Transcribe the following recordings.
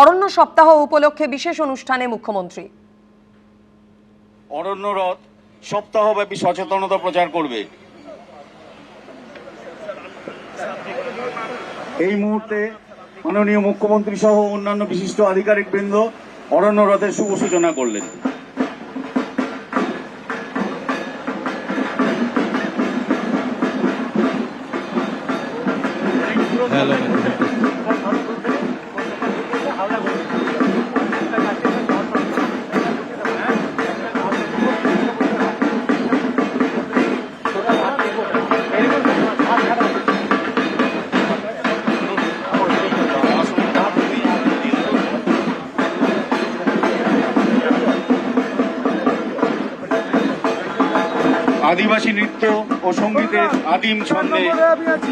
অরণ্য সপ্তাহ উপলক্ষে বিশেষ অনুষ্ঠানে মুখ্যমন্ত্রী। অরণ্য রথ সপ্তাহব্যাপী সচেতনতা প্রচার করবে। এই মুহূর্তে মাননীয় মুখ্যমন্ত্রী সহ অন্যান্য বিশিষ্ট আধিকারিকবৃন্দ অরণ্য রথের শুভ সূচনা করলেন। আদিবাসী নৃত্য ও সঙ্গীতের আদিম ছন্দে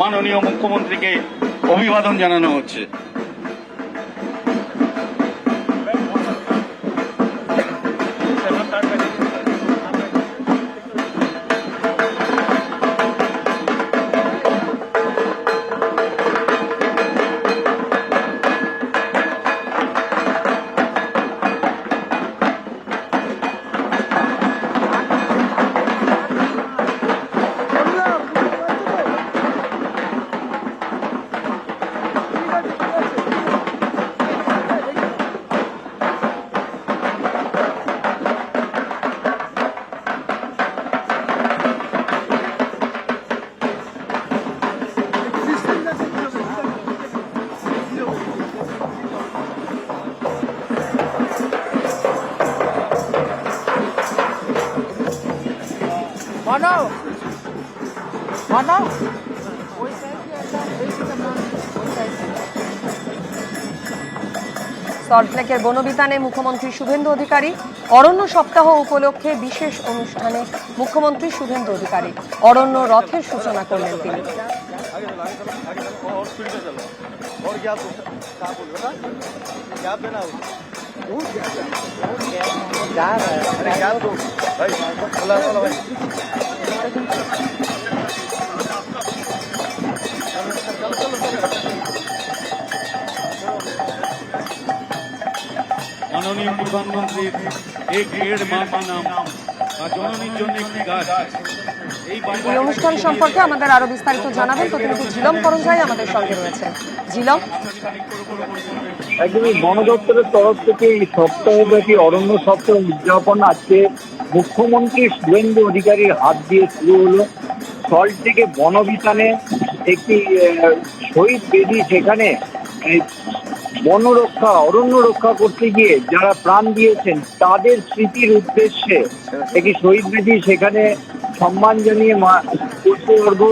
মাননীয় মুখ্যমন্ত্রীকে অভিবাদন জানানো হচ্ছে। সল্টলেকের বনবিতানে মুখ্যমন্ত্রী শুভেন্দু অধিকারী। অরণ্য সপ্তাহ উপলক্ষে বিশেষ অনুষ্ঠানে মুখ্যমন্ত্রী শুভেন্দু অধিকারী অরণ্য রথের সূচনা করলেন তিনি। মাননীয় প্রধানমন্ত্রীর এক পেড় মা কা নাম জননীর জন্য একটি গাছ। এই অনুষ্ঠান সম্পর্কে আমাদের আরো বিস্তারিত জানাবেন প্রতিনিধি ঝিলম করঞ্জাই আমাদের সঙ্গে রয়েছেন। ঝিলম, একদমই বন দপ্তরের তরফ থেকে এই সপ্তাহব্যাপী অরণ্য সপ্তাহ উদযাপন আজকে মুখ্যমন্ত্রী শুভেন্দু অধিকারীর হাত দিয়ে শুরু হলো। সল্ট থেকে বনবিতানে একটি শহীদ বেদি, সেখানে বন রক্ষা অরণ্য রক্ষা করতে গিয়ে যারা প্রাণ দিয়েছেন তাদের স্মৃতির উদ্দেশ্যে একটি শহীদ বেদি, সেখানে সম্মান জানিয়ে পুষ্পবর্গ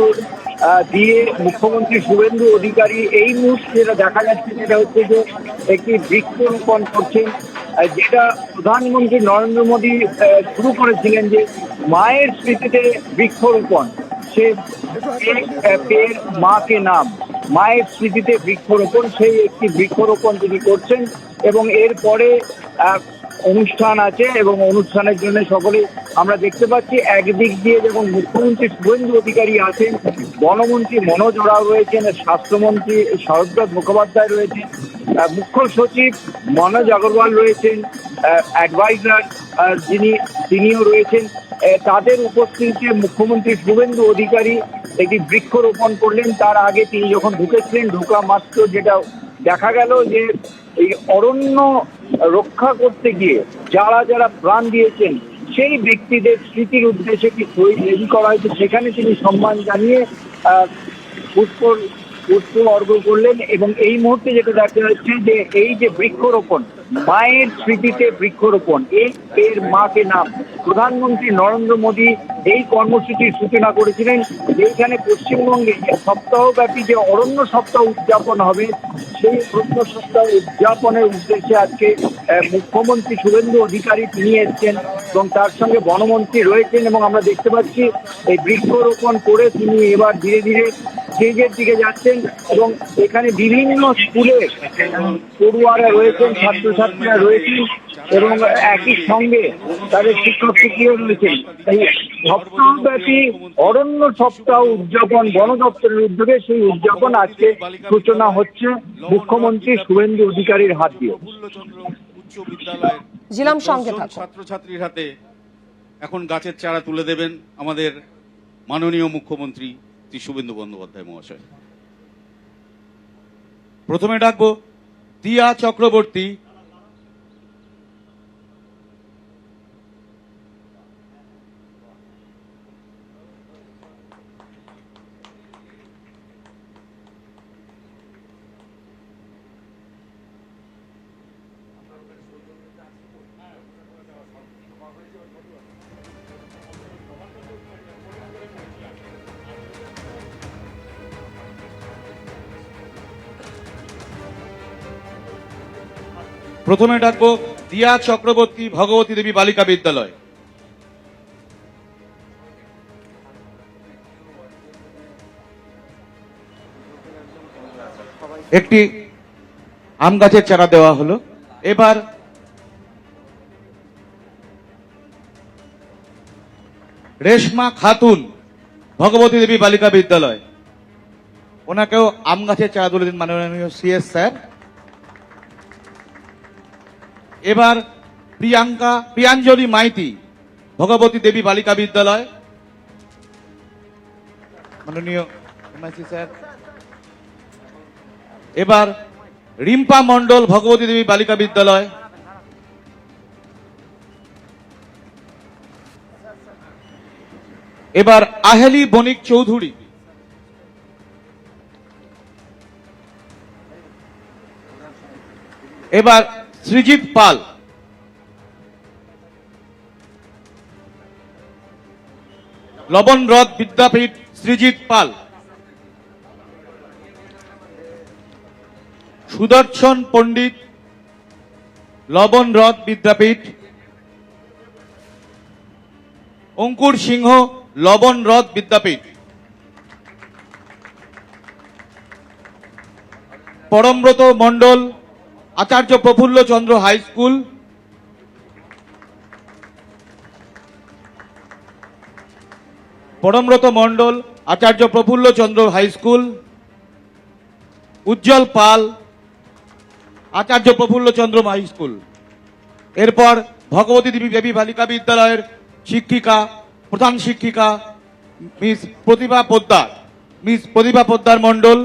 দিয়ে মুখ্যমন্ত্রী শুভেন্দু অধিকারী এই মুহূর্তে যেটা দেখা যাচ্ছে সেটা হচ্ছে যে একটি বৃক্ষরোপণ করছেন, যেটা প্রধানমন্ত্রী নরেন্দ্র মোদী শুরু করেছিলেন, যে মায়ের স্মৃতিতে বৃক্ষরোপণ। সে পেড় মা কে নাম, মায়ের স্মৃতিতে বৃক্ষরোপণ, সেই একটি বৃক্ষরোপণ তিনি করছেন। এবং এরপরে অনুষ্ঠান আছে এবং অনুষ্ঠানের জন্য সকলে আমরা দেখতে পাচ্ছি একদিক দিয়ে যেমন মুখ্যমন্ত্রী শুভেন্দু অধিকারী আছেন, বনমন্ত্রী মনোজ ওরাও রয়েছেন, স্বাস্থ্যমন্ত্রী শরৎব্রত মুখোপাধ্যায় রয়েছেন, মুখ্য সচিব মনোজ আগরওয়াল রয়েছেন, অ্যাডভাইজার তিনিও রয়েছেন। তাদের উপস্থিতিতে মুখ্যমন্ত্রী শুভেন্দু অধিকারী একটি বৃক্ষরোপণ করলেন। তার আগে তিনি যখন ঢুকেছিলেন, ঢোকা মাত্র যেটা দেখা গেল যে এই অরণ্য রক্ষা করতে গিয়ে যারা যারা প্রাণ দিয়েছেন সেই ব্যক্তিদের স্মৃতির উদ্দেশ্যে একটি শহীদ বেদি করা হয়েছে, সেখানে তিনি সম্মান জানিয়ে পুষ্প অর্ঘ্য করলেন। এবং এই মুহূর্তে যেটা দেখা যাচ্ছে যে এই যে বৃক্ষরোপণ, মায়ের স্মৃতিতে বৃক্ষরোপণ, এই পেড় মা কে নাম, প্রধানমন্ত্রী নরেন্দ্র মোদী এই কর্মসূচির সূচনা করেছিলেন। যেখানে পশ্চিমবঙ্গে যে সপ্তাহব্যাপী যে অরণ্য সপ্তাহ উদযাপন হবে, সেই অরণ্য সপ্তাহ উদযাপনের উদ্দেশ্যে আজকে মুখ্যমন্ত্রী শুভেন্দু অধিকারী তিনি এসছেন এবং তার সঙ্গে বনমন্ত্রী রয়েছেন। এবং আমরা দেখতে পাচ্ছি এই বৃক্ষরোপণ করে তিনি এবার ধীরে ধীরে স্টেজের দিকে যাচ্ছেন এবং এখানে বিভিন্ন স্কুলের পড়ুয়ারা রয়েছেন, ছাত্রছাত্রীরা রয়েছেন এবং একই সঙ্গে তাদের শিক্ষক শিক্ষিকাও রয়েছেন। এই সপ্তাহব্যাপী অরণ্য সপ্তাহ উদযাপন বন দপ্তরের উদ্যোগে, সেই উদযাপন আজকে সূচনা হচ্ছে মুখ্যমন্ত্রী শুভেন্দু অধিকারীর হাত দিয়ে। উচ্চ বিদ্যালয়ের জিলাম সঙ্গে থাকুন। ছাত্রছাত্রীর হাতে এখন গাছের চারা তুলে দেবেন আমাদের মাননীয় মুখ্যমন্ত্রী শ্রী শুভেন্দু বন্দ্যোপাধ্যায় মহাশয়। প্রথমে ডাকবো দিয়া চক্রবর্তী, প্রথমে ডাকবো দিয়া চক্রবর্তী ভগবতী দেবী বালিকা বিদ্যালয়। একটি আম গাছের চারা দেওয়া হলো। এবার রেশমা খাতুন ভগবতী দেবী বালিকা বিদ্যালয়, ওনাকেও আম গাছের চারা তুলে দিন মাননীয় সিএস স্যার। এবার প্রিয়াঞ্জলি মাইতি ভগবতী দেবী বালিকা বিদ্যালয়, মাননীয় এমআইসি স্যার। এবার রিম্পা মণ্ডল ভগবতী দেবী বালিকা বিদ্যালয়। এবার আহেলি বণিক চৌধুরী। এবার সৃজিত পাল। লবণ হ্রদ বিদ্যাপীঠ সৃজিত পাল। সুদর্শন পণ্ডিত লবণ হ্রদ বিদ্যাপীঠ। অঙ্কুর সিংহ লবণ হ্রদ বিদ্যাপীঠ। পরমব্রত মণ্ডল আচার্য প্রফুল্ল চন্দ্র হাই স্কুল। পরমব্রত মণ্ডল আচার্য প্রফুল্ল চন্দ্র হাই স্কুল। উজ্জ্বল পাল আচার্য প্রফুল্ল চন্দ্র হাই স্কুল। এরপর ভগবতী দেবী বালিকা বিদ্যালয়ের শিক্ষিকা, প্রধান শিক্ষিকা মিস প্রতিভা পোদ্দার মণ্ডল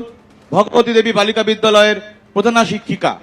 ভগবতী দেবী বালিকা বিদ্যালয়ের প্রধানা শিক্ষিকা।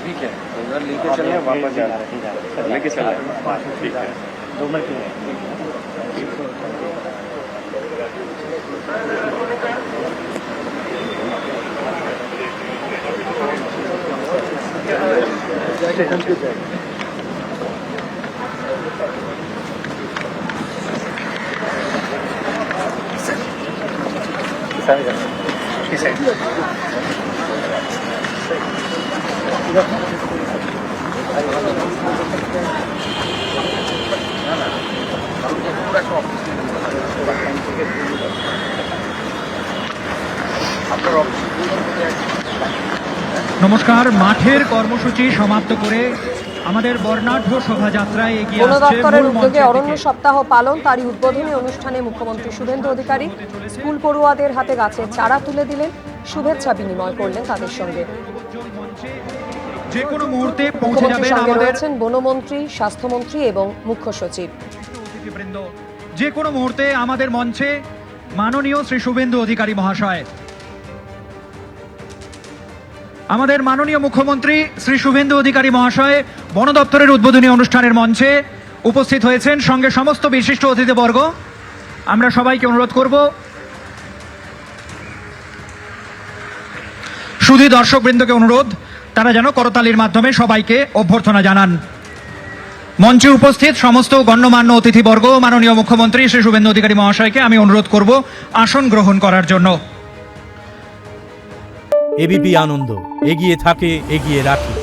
ठीक है, उधर लेके चल रहे हैं, वापस जा रहे हैं, लेके चल रहे हैं, ठीक है 2 मिनट में। নমস্কার। মাঠের কর্মসূচি সমাপ্ত করে আমাদের বর্ণাঢ্য শোভাযাত্রায় এগিয়ে বন আসছে দপ্তরের মূল উদ্যোগে মঞ্চের অরণ্য দিকে। সপ্তাহ পালন, তারই উদ্বোধনী অনুষ্ঠানে মুখ্যমন্ত্রী শুভেন্দু অধিকারী স্কুল পড়ুয়াদের হাতে গাছের চারা তুলে দিলেন, শুভেচ্ছা বিনিময় করলেন তাদের সঙ্গে। যে কোনো মুহূর্তে পৌঁছে মুখ্যমন্ত্রীর যাবেন সঙ্গে আমাদের রয়েছেন বনমন্ত্রী, স্বাস্থ্যমন্ত্রী এবং মুখ্য সচিব। অতিথিবৃন্দ। যে কোনো মুহূর্তে আমাদের মঞ্চে মাননীয় শ্রী শুভেন্দু অধিকারী মহাশয়, আমাদের মাননীয় মুখ্যমন্ত্রী শ্রী শুভেন্দু অধিকারী মহাশয় বন দপ্তরের উদ্বোধনী অনুষ্ঠানের মঞ্চে উপস্থিত হয়েছেন, সঙ্গে সমস্ত বিশিষ্ট অতিথিবর্গ। আমরা সবাইকে অনুরোধ করব শুধু দর্শকবৃন্দকে অনুরোধ তারা যেন করতালির মাধ্যমে সবাইকে অভ্যর্থনা জানান। মঞ্চে উপস্থিত সমস্ত গণ্যমান্য অতিথিবর্গ, মাননীয় মুখ্যমন্ত্রী শ্রী শুভেন্দু অধিকারী মহাশয়কে আমি অনুরোধ করব আসন গ্রহণ করার জন্য। এবিপি আনন্দ, এগিয়ে থাকে, এগিয়ে রাখে।